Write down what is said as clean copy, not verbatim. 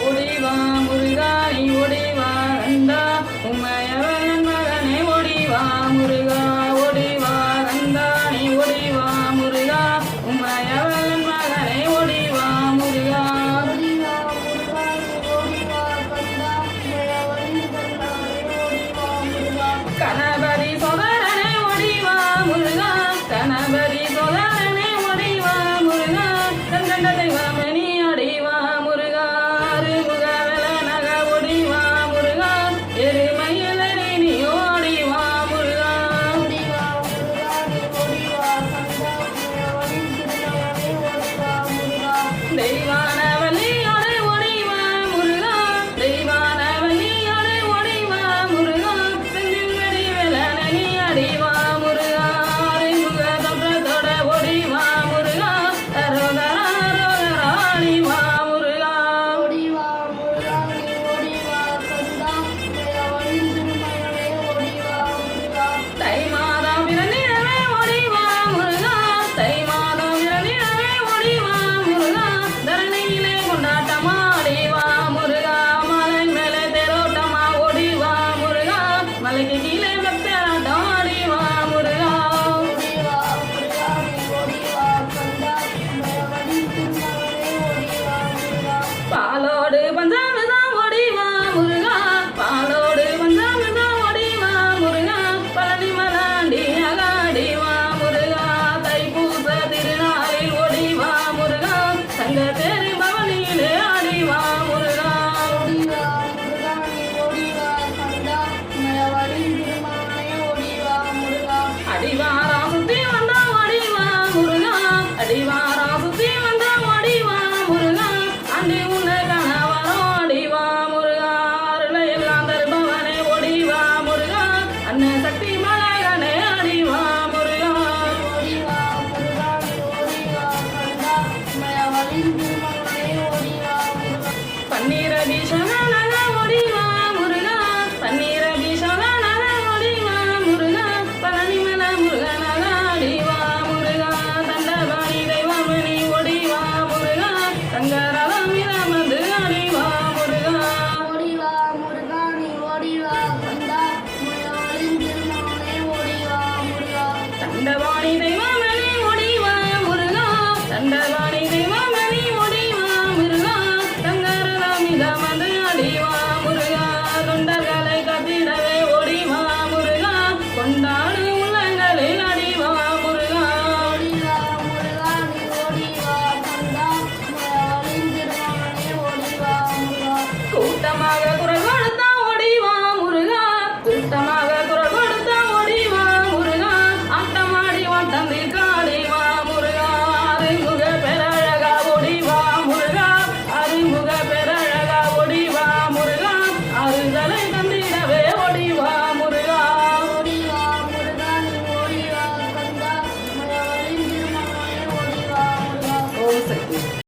ஓடிவா முருகா நீ ஓடிவா கந்தா உமையவன் மகனே ஓடிவா முருகா ஓடிவா கந்தா நீ ஓடிவா முருகா உமையவன் மகனே ஓடிவா முருகா கணபதி சோதரனே ஓடிவா முருகா கணபதி சோதரனே ஓடிவா முருகா கண்கண்ட தெய்வமே நீ அடிவா முருகா அருமுக வெலனக ஓடிவா முருகா எருமையில நீ ஓடிவா முருகா தெய்வான வள்ளியோடு ஓடிவா முருகா தெய்வான வள்ளியோடு ஓடிவா முருகா செந்தில் வெடி வெலன நீ அடிவா முருகா அருமுக தோற்றத்தோட ஓடிவா முருகா அடிவா முருகா தை மாதம் பிறந்திடவே ஓடிவா முருகா தை மாதம் பிறந்திடவே ஓடிவா முருகா தரணியிலே கொண்டாட்டமா அடிவா முருகா மலை மேலே தேரோட்டமா ஓடிவா முருகா மலைக்கு கீழே பக்தராட்டம் அடிவா முருகா பாலோடு